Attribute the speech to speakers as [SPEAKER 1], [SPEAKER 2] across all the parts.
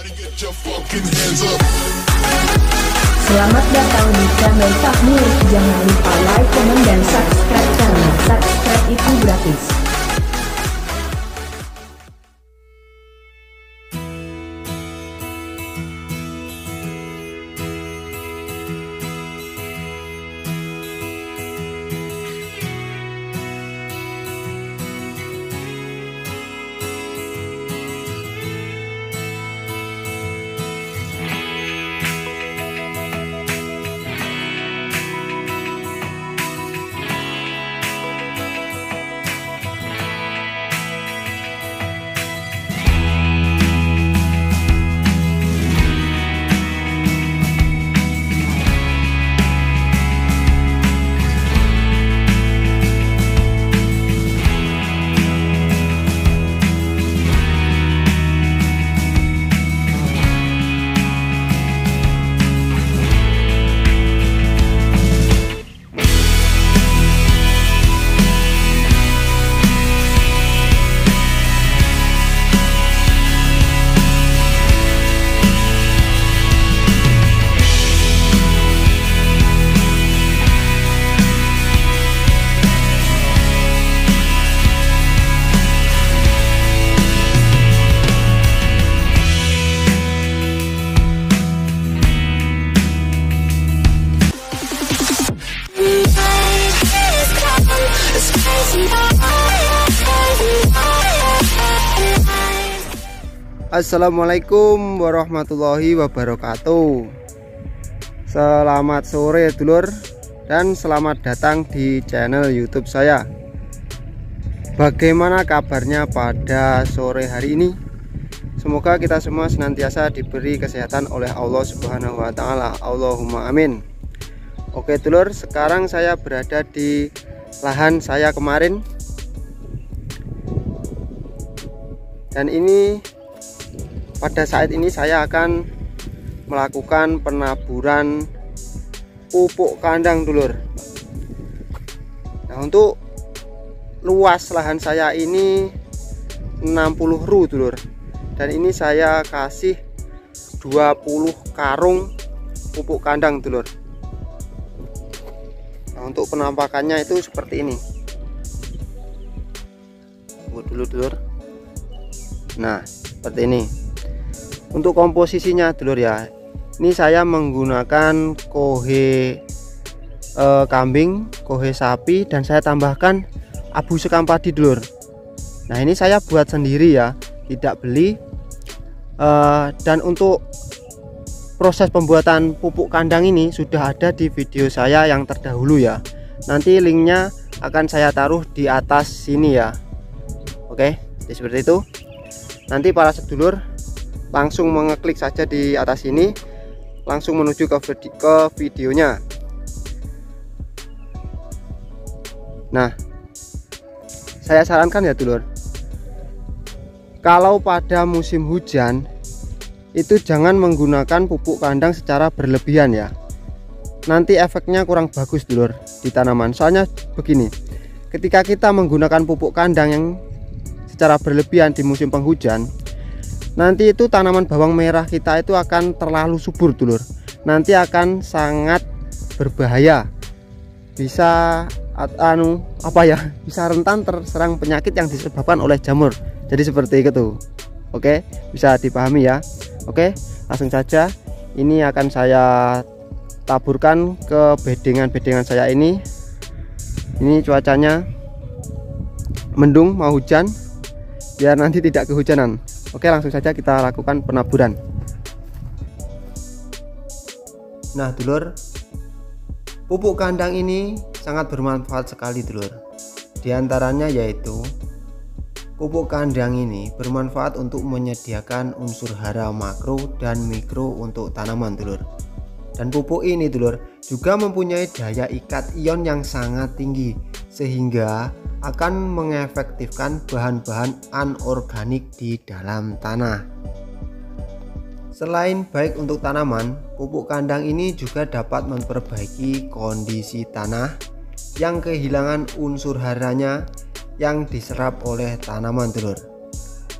[SPEAKER 1] Selamat datang di channel Takmir. Jangan lupa like, comment, dan subscribe channel. Subscribe itu gratis.
[SPEAKER 2] Assalamualaikum warahmatullahi wabarakatuh. Selamat sore dulur, dan selamat datang di channel YouTube saya. Bagaimana kabarnya pada sore hari ini? Semoga kita semua senantiasa diberi kesehatan oleh Allah Subhanahu wa Ta'ala. Allahumma amin. Oke dulur, sekarang saya berada di lahan saya kemarin, dan ini pada saat ini saya akan melakukan penaburan pupuk kandang dulur. Nah, untuk luas lahan saya ini 60 ru dulur, dan ini saya kasih 20 karung pupuk kandang dulur. Nah, untuk penampakannya itu seperti ini. Tunggu dulu dulur. Nah, seperti ini. Untuk komposisinya dulur ya, ini saya menggunakan kohe kambing, kohe sapi, dan saya tambahkan abu sekam padi dulur. Nah, ini saya buat sendiri ya, tidak beli. Dan untuk proses pembuatan pupuk kandang ini sudah ada di video saya yang terdahulu ya. Nanti linknya akan saya taruh di atas sini ya. Oke, jadi seperti itu. Nanti para sedulur langsung mengeklik saja di atas ini, langsung menuju ke videonya. Nah, saya sarankan ya dulur, kalau pada musim hujan itu jangan menggunakan pupuk kandang secara berlebihan ya. Nanti efeknya kurang bagus dulur di tanaman. Soalnya begini, ketika kita menggunakan pupuk kandang yang secara berlebihan di musim penghujan, nanti itu tanaman bawang merah kita itu akan terlalu subur dulur. Nanti akan sangat berbahaya, bisa bisa rentan terserang penyakit yang disebabkan oleh jamur. Jadi seperti itu. Oke, bisa dipahami ya. Oke, langsung saja ini akan saya taburkan ke bedengan-bedengan saya ini. Ini cuacanya mendung, mau hujan, biar nanti tidak kehujanan. Oke, langsung saja kita lakukan penaburan. Nah dulur, pupuk kandang ini sangat bermanfaat sekali dulur. Di antaranya yaitu pupuk kandang ini bermanfaat untuk menyediakan unsur hara makro dan mikro untuk tanaman dulur. Dan pupuk ini dulur juga mempunyai daya ikat ion yang sangat tinggi, sehingga akan mengefektifkan bahan-bahan anorganik di dalam tanah. Selain baik untuk tanaman, pupuk kandang ini juga dapat memperbaiki kondisi tanah yang kehilangan unsur haranya yang diserap oleh tanaman dulur.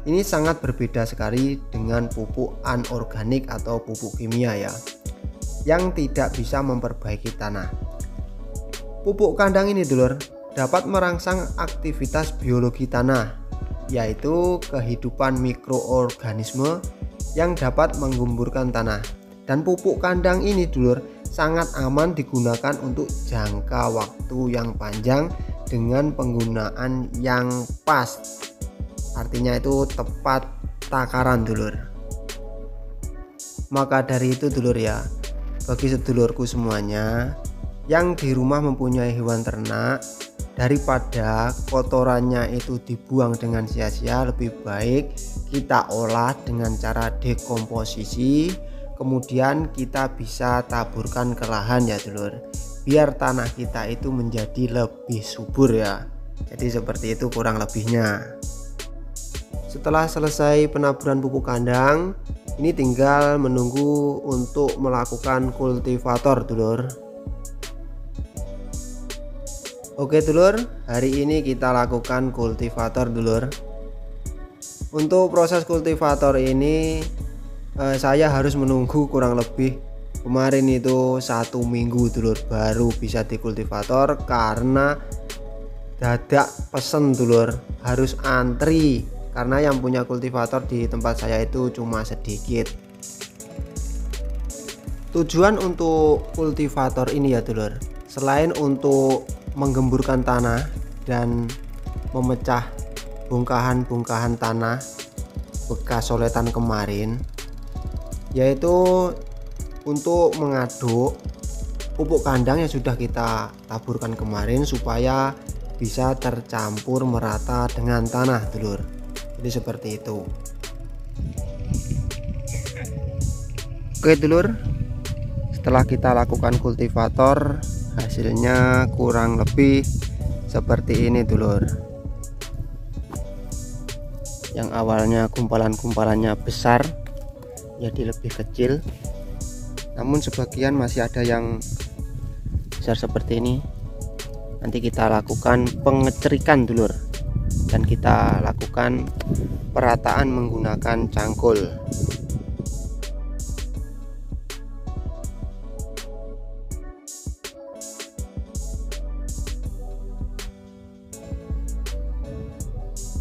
[SPEAKER 2] Ini sangat berbeda sekali dengan pupuk anorganik atau pupuk kimia ya, yang tidak bisa memperbaiki tanah. Pupuk kandang ini dulur dapat merangsang aktivitas biologi tanah, yaitu kehidupan mikroorganisme yang dapat menggemburkan tanah. Dan pupuk kandang ini dulur sangat aman digunakan untuk jangka waktu yang panjang dengan penggunaan yang pas. Artinya itu tepat takaran dulur. Maka dari itu dulur ya, bagi sedulurku semuanya yang di rumah mempunyai hewan ternak, daripada kotorannya itu dibuang dengan sia-sia, lebih baik kita olah dengan cara dekomposisi, kemudian kita bisa taburkan ke lahan ya dulur, biar tanah kita itu menjadi lebih subur ya. Jadi seperti itu kurang lebihnya. Setelah selesai penaburan pupuk kandang, ini tinggal menunggu untuk melakukan kultivator dulur. Oke dulur, hari ini kita lakukan kultivator dulur. Untuk proses kultivator ini saya harus menunggu kurang lebih kemarin itu 1 minggu dulur baru bisa dikultivator, karena dadak pesen dulur, harus antri karena yang punya kultivator di tempat saya itu cuma sedikit. Tujuan untuk kultivator ini ya dulur, selain untuk menggemburkan tanah dan memecah bongkahan-bongkahan tanah bekas soletan kemarin, yaitu untuk mengaduk pupuk kandang yang sudah kita taburkan kemarin supaya bisa tercampur merata dengan tanah dulur. Jadi seperti itu. Oke dulur, setelah kita lakukan kultivator, hasilnya kurang lebih seperti ini dulur. Yang awalnya gumpalan-gumpalannya besar jadi lebih kecil, namun sebagian masih ada yang besar seperti ini. Nanti kita lakukan pengecerikan dulur, dan kita lakukan perataan menggunakan cangkul.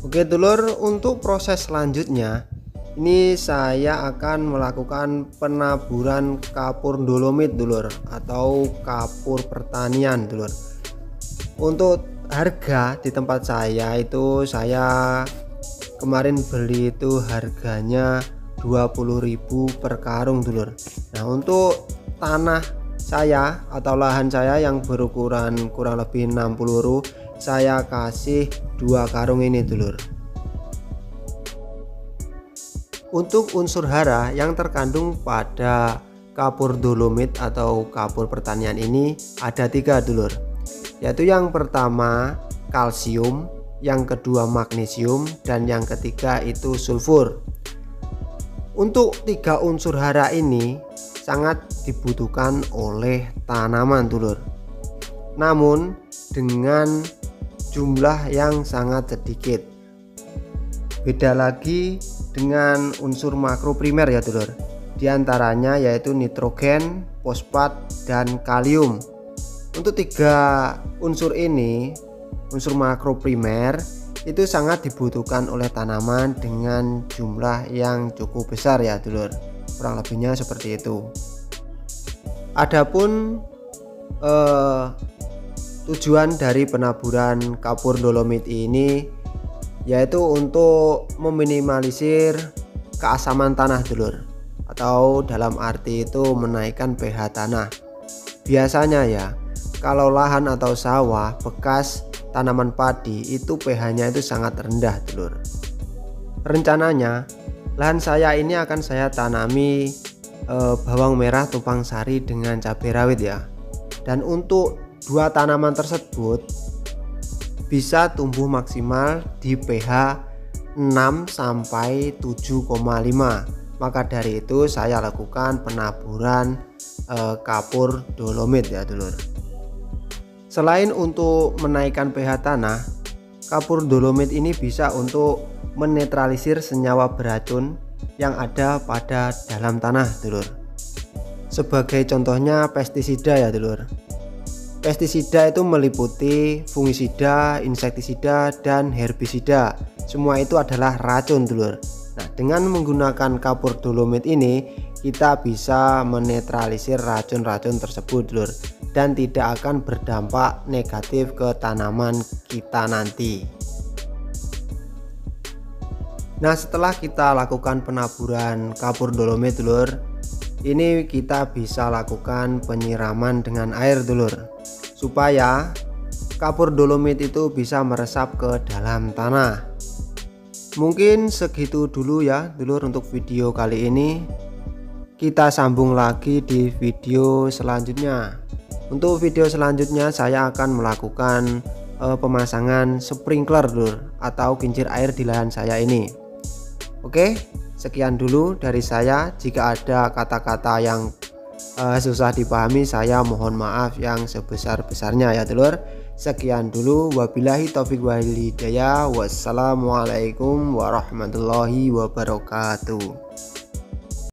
[SPEAKER 2] Oke dulur, untuk proses selanjutnya ini saya akan melakukan penaburan kapur dolomit dulur, atau kapur pertanian dulur. Untuk harga di tempat saya itu, saya kemarin beli itu harganya 20.000 per karung dulur. Nah untuk tanah saya atau lahan saya yang berukuran kurang lebih 60 ru, saya kasih 2 karung ini dulur. Untuk unsur hara yang terkandung pada kapur dolomit atau kapur pertanian ini ada 3 dulur, yaitu yang pertama kalsium, yang kedua magnesium, dan yang ketiga itu sulfur. Untuk 3 unsur hara ini sangat dibutuhkan oleh tanaman dulur, namun dengan jumlah yang sangat sedikit. Beda lagi dengan unsur makro primer ya dulur, diantaranya yaitu nitrogen, fosfat, dan kalium. Untuk 3 unsur ini, unsur makro primer itu sangat dibutuhkan oleh tanaman dengan jumlah yang cukup besar ya dulur, kurang lebihnya seperti itu. Adapun tujuan dari penaburan kapur dolomit ini yaitu untuk meminimalisir keasaman tanah dulur, atau dalam arti itu menaikkan pH tanah. Biasanya ya, kalau lahan atau sawah bekas tanaman padi itu pH-nya itu sangat rendah dulur. Rencananya lahan saya ini akan saya tanami bawang merah tumpang sari dengan cabai rawit ya. Dan untuk 2 tanaman tersebut bisa tumbuh maksimal di pH 6 sampai 7,5. Maka dari itu saya lakukan penaburan kapur dolomit ya dulur. Selain untuk menaikkan pH tanah, kapur dolomit ini bisa untuk menetralisir senyawa beracun yang ada pada dalam tanah, dulur. Sebagai contohnya pestisida ya, dulur. Pestisida itu meliputi fungisida, insektisida, dan herbisida. Semua itu adalah racun, dulur. Nah, dengan menggunakan kapur dolomit ini kita bisa menetralisir racun-racun tersebut, dulur, dan tidak akan berdampak negatif ke tanaman kita nanti. Nah, setelah kita lakukan penaburan kapur dolomit, dulur, ini kita bisa lakukan penyiraman dengan air, dulur, supaya kapur dolomit itu bisa meresap ke dalam tanah. Mungkin segitu dulu ya, dulur, untuk video kali ini. Kita sambung lagi di video selanjutnya. Untuk video selanjutnya saya akan melakukan pemasangan sprinkler, dulur, atau kincir air di lahan saya ini. Oke, sekian dulu dari saya. Jika ada kata-kata yang susah dipahami, saya mohon maaf yang sebesar-besarnya ya, dulur. Sekian dulu, wabillahi taufiq wal hidayah. Wassalamualaikum warahmatullahi wabarakatuh.